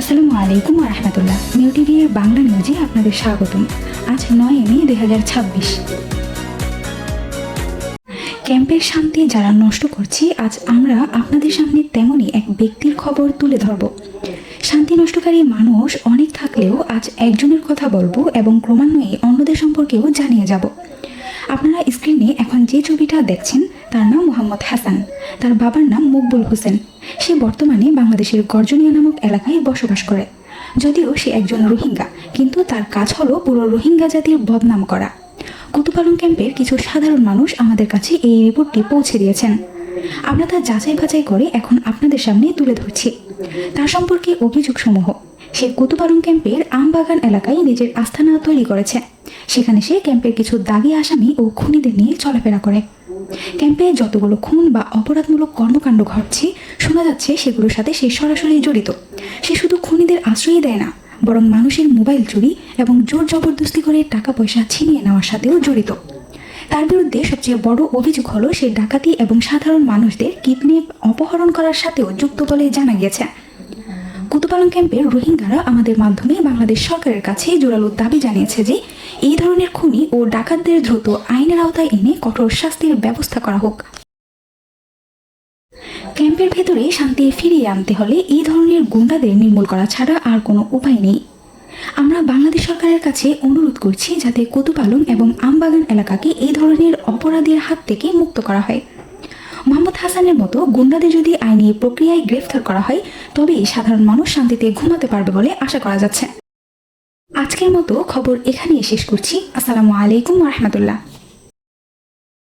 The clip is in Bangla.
আসসালামু আলাইকুম ওয়া রাহমাতুল্লাহ। নিউ টিভি এর বাংলা নিউজে আপনাদের স্বাগতম। আজ 9 মে 2026। ক্যাম্পের শান্তি যারা নষ্ট করছে, আজ আমরা আপনাদের সামনে তেমনই এক ব্যক্তির খবর তুলে ধরব। শান্তি নষ্টকারী মানুষ অনেক থাকলেও আজ একজনের কথা বলবো এবং ক্রমান্বয়ে অন্যদের সম্পর্কেও জানিয়ে যাব। আপনারা স্ক্রিনে এখন যে ছবিটা দেখছেন তার নাম মোহাম্মদ হাসান, তার বাবার নাম মকবুল হোসেন। সে বর্তমানে বাংলাদেশের গর্জনিয়া নামক এলাকায় বসবাস করে। যদিও সে একজন রোহিঙ্গা, কিন্তু তার কাজ হলো পুরো রোহিঙ্গা জাতির বদনাম করা। কুতুপালং ক্যাম্পের কিছু সাধারণ মানুষ আমাদের কাছে এই রিপোর্টটি পৌঁছে দিয়েছেন। আমরা তা যাচাই বাছাই করে এখন আপনাদের সামনে তুলে ধরছি। তার সম্পর্কে অভিযোগসমূহ: সে কুতুপালং ক্যাম্পের আমবাগান এলাকায় নিজের আস্তানা তৈরি করেছে। সেখানে সে ক্যাম্পের কিছু দাগি আসামি ও খুনিদের নিয়ে চলাফেরা করে। ক্যাম্পে যতগুলো খুন বা অপরাধমূলক কর্মকাণ্ড ঘটছে, শোনা যাচ্ছে সেগুলোর সাথে সে সরাসরি জড়িত। সে শুধু খুনিদের আশ্রয় দেয় না, বরং মানুষের মোবাইল চুরি এবং জোর জবরদস্তি করে টাকা পয়সা ছিনিয়ে নেওয়ার সাথেও জড়িত। তার বিরুদ্ধে সবচেয়ে বড় অভিযোগ হলো সে ডাকাতি এবং সাধারণ মানুষদের কিডন্যাপ, অপহরণ করার সাথেও যুক্ত বলে জানা গেছে। কুতুপালং ক্যাম্পের রোহিঙ্গারা আমাদের মাধ্যমে বাংলাদেশ সরকারের কাছে জোরালো দাবি জানিয়েছে যে এই ধরনের খুনি ও ডাকাতদের দ্রুত আইনের আওতায় এনে কঠোর শাস্তির ব্যবস্থা করা হোক। ক্যাম্পের ভেতরে শান্তি ফিরিয়ে আনতে হলে এই ধরনের গুন্ডাদের নির্মূল করা ছাড়া আর কোনো উপায় নেই। আমরা বাংলাদেশ সরকারের কাছে অনুরোধ করছি যাতে কুতুপালং এবং আমবাগান এলাকাকে এই ধরনের অপরাধীর হাত থেকে মুক্ত করা হয়। মোহাম্মদ হাসানের মতো গুন্ডাদের যদি আইনি প্রক্রিয়ায় গ্রেফতার করা হয়, তবেই সাধারণ মানুষ শান্তিতে ঘুমাতে পারবে বলে আশা করা যাচ্ছে। আজকের মতো খবর এখানেই শেষ করছি। আসসালামু আলাইকুম ওয়া রাহমাতুল্লাহ।